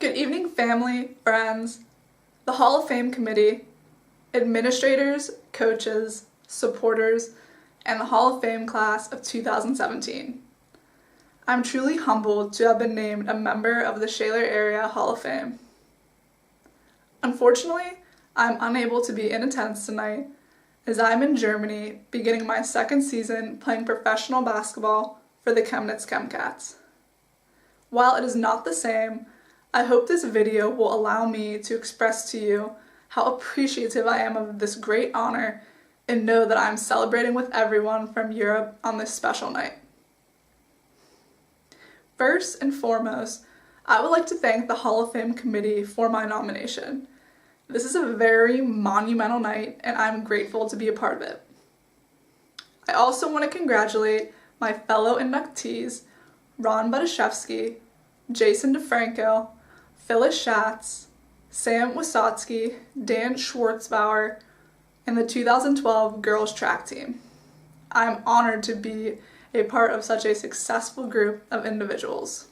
Good evening, family, friends, the Hall of Fame committee, administrators, coaches, supporters, and the Hall of Fame class of 2017. I'm truly humbled to have been named a member of the Shaler Area Hall of Fame. Unfortunately, I'm unable to be in attendance tonight as I'm in Germany beginning my second season playing professional basketball for the Chemnitz Chemcats. While it is not the same, I hope this video will allow me to express to you how appreciative I am of this great honor and know that I'm celebrating with everyone from Europe on this special night. First and foremost, I would like to thank the Hall of Fame committee for my nomination. This is a very monumental night and I'm grateful to be a part of it. I also want to congratulate my fellow inductees, Ron Badashevsky, Jason DeFranco, Phyllis Schatz, Sam Wasotsky, Dan Schwartzbauer, and the 2012 girls track team. I am honored to be a part of such a successful group of individuals.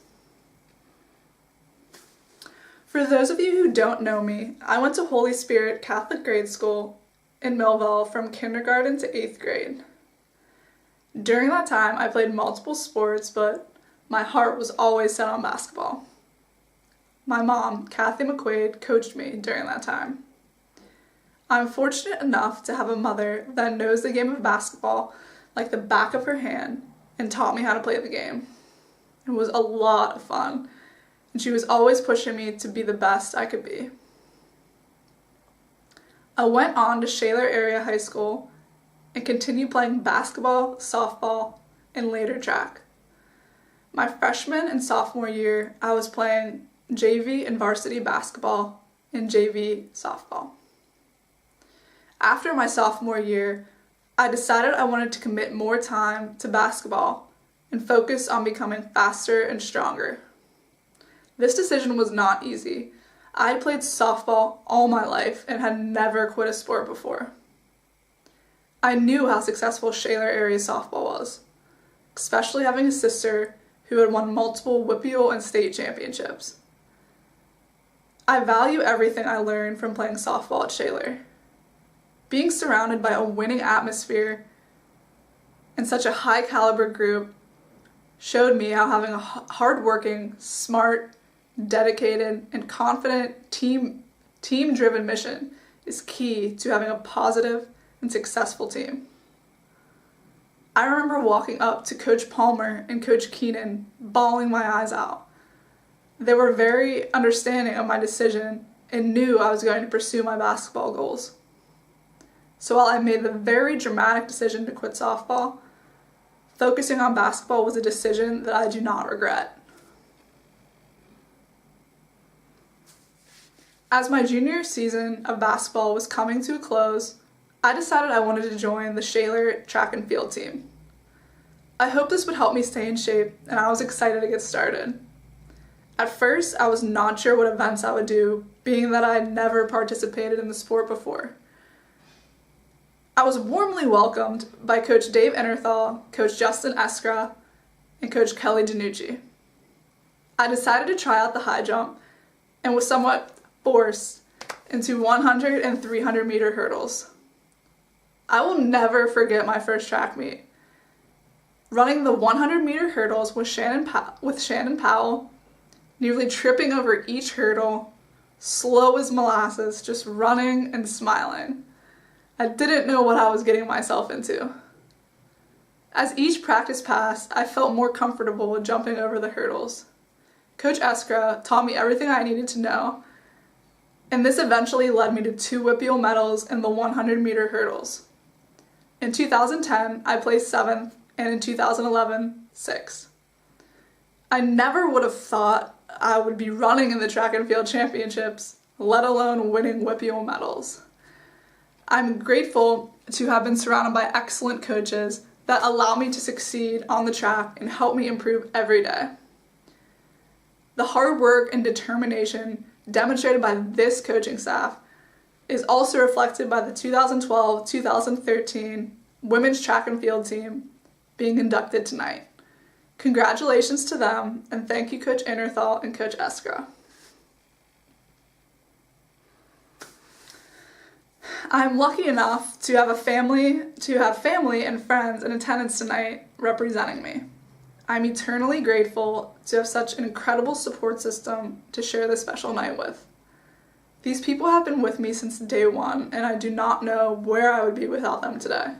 For those of you who don't know me, I went to Holy Spirit Catholic Grade School in Millville from kindergarten to 8th grade. During that time, I played multiple sports, but my heart was always set on basketball. My mom, Val McQuade, coached me during that time. I'm fortunate enough to have a mother that knows the game of basketball like the back of her hand and taught me how to play the game. It was a lot of fun, and she was always pushing me to be the best I could be. I went on to Shaler Area High School and continued playing basketball, softball, and later track. My freshman and sophomore year, I was playing JV and varsity basketball and JV softball. After my sophomore year, I decided I wanted to commit more time to basketball and focus on becoming faster and stronger. This decision was not easy. I had played softball all my life and had never quit a sport before. I knew how successful Shaler area softball was, especially having a sister who had won multiple WPIAL and state championships. I value everything I learned from playing softball at Shaler. Being surrounded by a winning atmosphere and such a high caliber group showed me how having a hardworking, smart, dedicated, and confident team-driven mission is key to having a positive and successful team. I remember walking up to Coach Palmer and Coach Keenan, bawling my eyes out. They were very understanding of my decision and knew I was going to pursue my basketball goals. So while I made the very dramatic decision to quit softball, focusing on basketball was a decision that I do not regret. As my junior season of basketball was coming to a close, I decided I wanted to join the Shaler track and field team. I hoped this would help me stay in shape, and I was excited to get started. At first, I was not sure what events I would do, being that I had never participated in the sport before. I was warmly welcomed by Coach Dave Ennerthal, Coach Justin Eskra, and Coach Kelly Danucci. I decided to try out the high jump and was somewhat forced into 100 and 300 meter hurdles. I will never forget my first track meet. Running the 100 meter hurdles with Shannon Powell, nearly tripping over each hurdle, slow as molasses, just running and smiling. I didn't know what I was getting myself into. As each practice passed, I felt more comfortable jumping over the hurdles. Coach Eskra taught me everything I needed to know, and this eventually led me to 2 WPIAL medals in the 100 meter hurdles. In 2010, I placed 7th, and in 2011, 6th. I never would have thought I would be running in the track and field championships, let alone winning WPIAL medals. I'm grateful to have been surrounded by excellent coaches that allow me to succeed on the track and help me improve every day. The hard work and determination demonstrated by this coaching staff is also reflected by the 2012-2013 women's track and field team being inducted tonight. Congratulations to them, and thank you Coach Ennerthal and Coach Eskra. I'm lucky enough to have family and friends in attendance tonight representing me. I'm eternally grateful to have such an incredible support system to share this special night with. These people have been with me since day one, and I do not know where I would be without them today.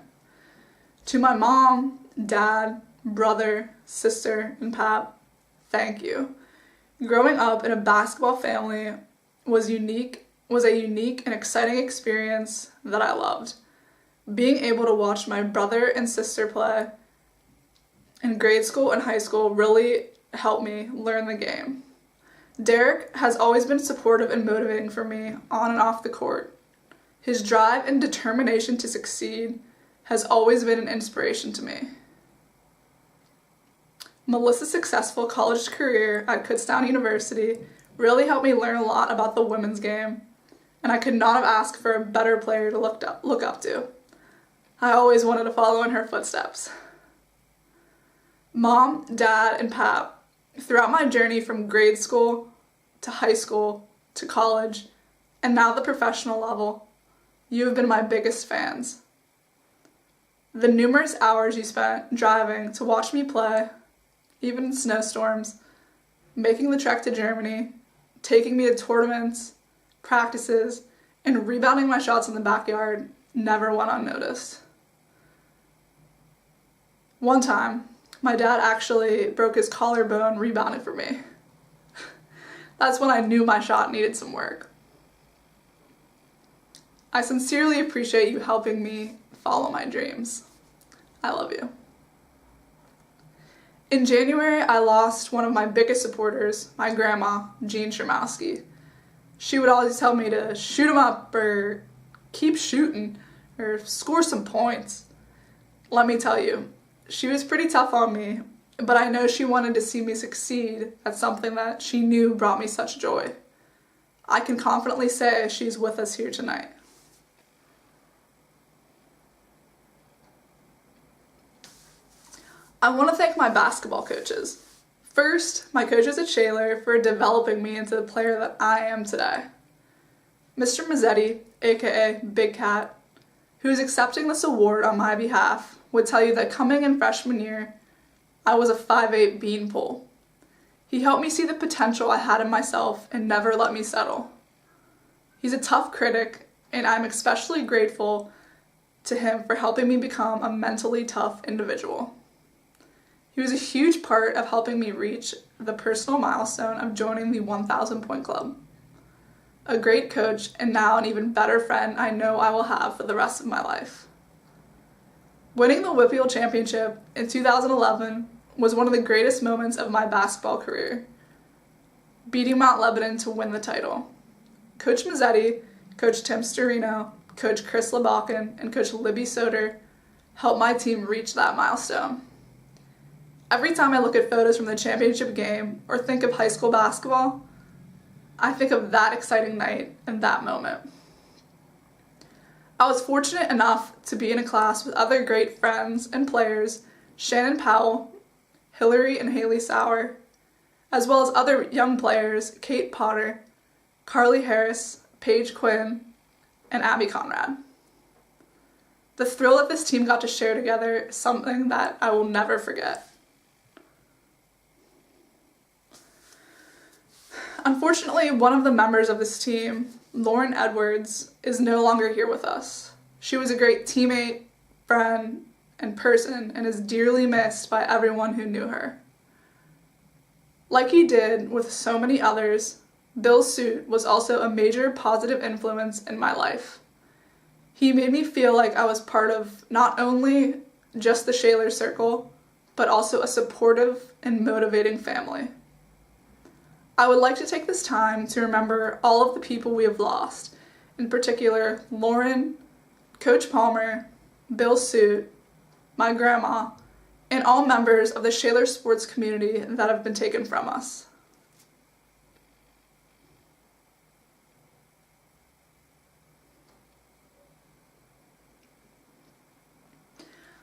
To my mom, dad, brother, sister, and Pap, thank you. Growing up in a basketball family was a unique and exciting experience that I loved. Being able to watch my brother and sister play in grade school and high school really helped me learn the game. Derek has always been supportive and motivating for me on and off the court. His drive and determination to succeed has always been an inspiration to me. Melissa's successful college career at Kutztown University really helped me learn a lot about the women's game, and I could not have asked for a better player to look up to. I always wanted to follow in her footsteps. Mom, Dad, and Pap, throughout my journey from grade school to high school to college and now the professional level, you have been my biggest fans. The numerous hours you spent driving to watch me play, even in snowstorms, making the trek to Germany, taking me to tournaments, practices, and rebounding my shots in the backyard never went unnoticed. One time, my dad actually broke his collarbone rebounding for me. That's when I knew my shot needed some work. I sincerely appreciate you helping me follow my dreams. I love you. In January, I lost one of my biggest supporters, my grandma, Jean Shermowski. She would always tell me to shoot 'em up or keep shooting or score some points. Let me tell you, she was pretty tough on me, but I know she wanted to see me succeed at something that she knew brought me such joy. I can confidently say she's with us here tonight. I want to thank my basketball coaches. First, my coaches at Shaler for developing me into the player that I am today. Mr. Mazzetti, aka Big Cat, who is accepting this award on my behalf, would tell you that coming in freshman year, I was a 5'8" beanpole. He helped me see the potential I had in myself and never let me settle. He's a tough critic, and I'm especially grateful to him for helping me become a mentally tough individual. He was a huge part of helping me reach the personal milestone of joining the 1,000 Point Club. A great coach and now an even better friend I know I will have for the rest of my life. Winning the Whitfield Championship in 2011 was one of the greatest moments of my basketball career, beating Mount Lebanon to win the title. Coach Mazzetti, Coach Tim Storino, Coach Chris Lebakken, and Coach Libby Soder helped my team reach that milestone. Every time I look at photos from the championship game or think of high school basketball, I think of that exciting night and that moment. I was fortunate enough to be in a class with other great friends and players, Shannon Powell, Hillary and Haley Sauer, as well as other young players, Kate Potter, Carly Harris, Paige Quinn, and Abby Conrad. The thrill that this team got to share together is something that I will never forget. Unfortunately, one of the members of this team, Lauren Edwards, is no longer here with us. She was a great teammate, friend, and person, and is dearly missed by everyone who knew her. Like he did with so many others, Bill Suit was also a major positive influence in my life. He made me feel like I was part of not only just the Shaler circle, but also a supportive and motivating family. I would like to take this time to remember all of the people we have lost, in particular Lauren, Coach Palmer, Bill Suit, my grandma, and all members of the Shaler sports community that have been taken from us.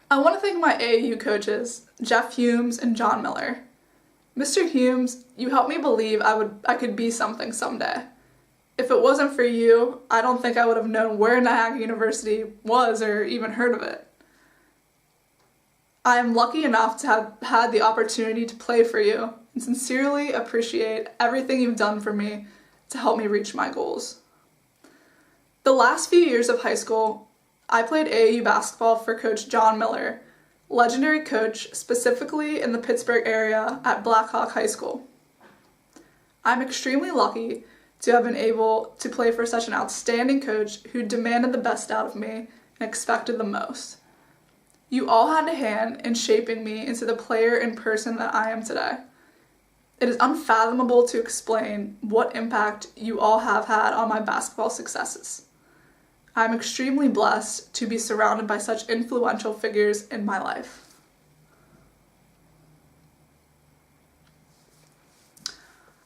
I want to thank my AAU coaches, Jeff Humes and John Miller. Mr. Humes, you helped me believe I could be something someday. If it wasn't for you, I don't think I would have known where Niagara University was or even heard of it. I am lucky enough to have had the opportunity to play for you and sincerely appreciate everything you've done for me to help me reach my goals. The last few years of high school, I played AAU basketball for Coach John Miller, legendary coach specifically in the Pittsburgh area at Blackhawk High School. I'm extremely lucky to have been able to play for such an outstanding coach who demanded the best out of me and expected the most. You all had a hand in shaping me into the player and person that I am today. It is unfathomable to explain what impact you all have had on my basketball successes. I'm extremely blessed to be surrounded by such influential figures in my life.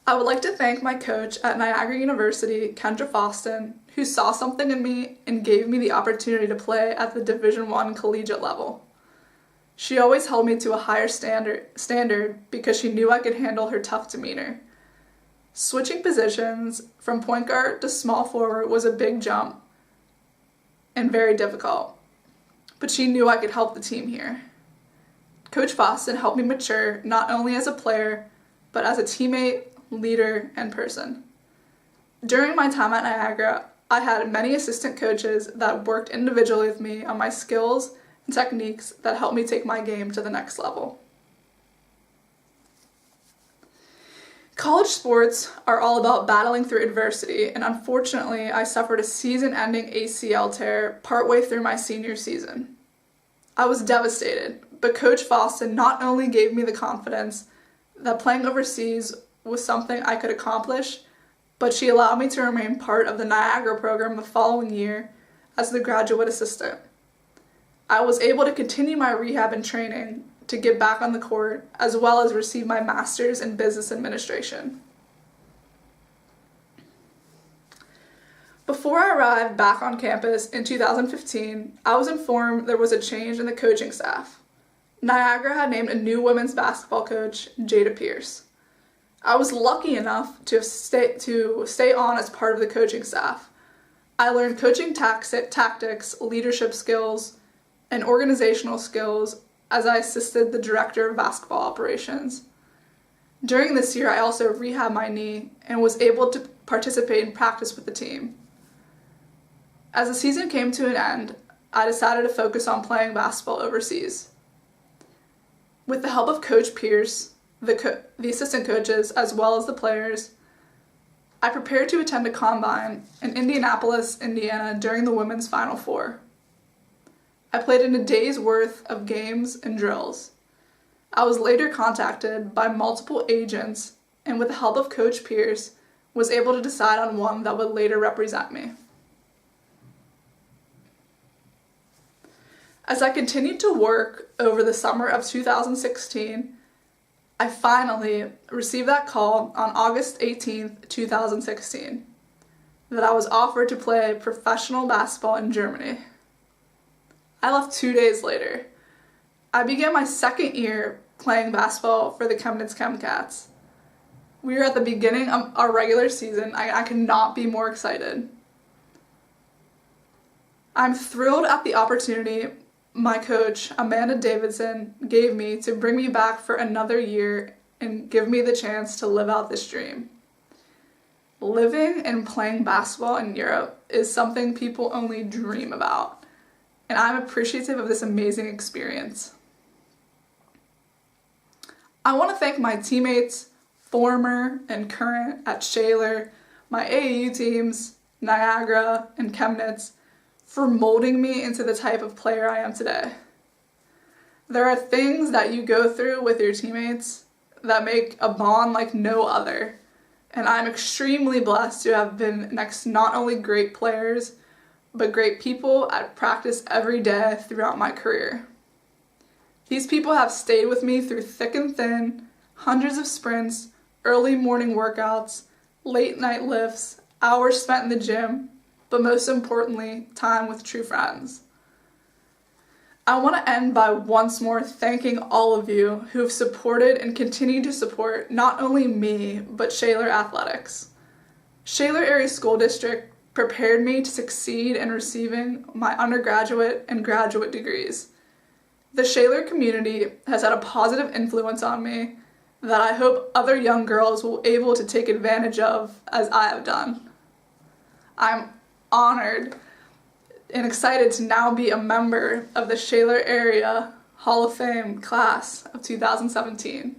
I would like to thank my coach at Niagara University, Kendra Foston, who saw something in me and gave me the opportunity to play at the Division I collegiate level. She always held me to a higher standard because she knew I could handle her tough demeanor. Switching positions from point guard to small forward was a big jump and very difficult, but she knew I could help the team here. Coach Foston helped me mature not only as a player, but as a teammate, leader, and person. During my time at Niagara, I had many assistant coaches that worked individually with me on my skills and techniques that helped me take my game to the next level. College sports are all about battling through adversity, and unfortunately, I suffered a season-ending ACL tear partway through my senior season. I was devastated, but Coach Foston not only gave me the confidence that playing overseas was something I could accomplish, but she allowed me to remain part of the Niagara program the following year as the graduate assistant. I was able to continue my rehab and training to get back on the court, as well as receive my master's in business administration. Before I arrived back on campus in 2015, I was informed there was a change in the coaching staff. Niagara had named a new women's basketball coach, Jada Pierce. I was lucky enough to stay on as part of the coaching staff. I learned coaching tactics, leadership skills, and organizational skills as I assisted the director of basketball operations. During this year, I also rehabbed my knee and was able to participate in practice with the team. As the season came to an end, I decided to focus on playing basketball overseas. With the help of Coach Pierce, the assistant coaches, as well as the players, I prepared to attend a combine in Indianapolis, Indiana during the women's Final Four. I played in a day's worth of games and drills. I was later contacted by multiple agents, and with the help of Coach Pierce, was able to decide on one that would later represent me. As I continued to work over the summer of 2016, I finally received that call on August 18th, 2016, that I was offered to play professional basketball in Germany. I left 2 days later. I began my second year playing basketball for the Chemnitz Chemcats. We are at the beginning of our regular season. I could not be more excited. I'm thrilled at the opportunity my coach, Amanda Davidson, gave me to bring me back for another year and give me the chance to live out this dream. Living and playing basketball in Europe is something people only dream about, and I'm appreciative of this amazing experience. I want to thank my teammates, former and current at Shaler, my AAU teams, Niagara, and Chemnitz, for molding me into the type of player I am today. There are things that you go through with your teammates that make a bond like no other, and I'm extremely blessed to have been next to not only great players, but great people at practice every day throughout my career. These people have stayed with me through thick and thin, hundreds of sprints, early morning workouts, late night lifts, hours spent in the gym, but most importantly, time with true friends. I want to end by once more thanking all of you who have supported and continue to support not only me, but Shaler Athletics. Shaler Area School District prepared me to succeed in receiving my undergraduate and graduate degrees. The Shaler community has had a positive influence on me that I hope other young girls will be able to take advantage of as I have done. I'm honored and excited to now be a member of the Shaler Area Hall of Fame class of 2017.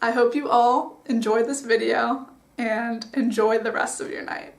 I hope you all enjoyed this video and enjoy the rest of your night.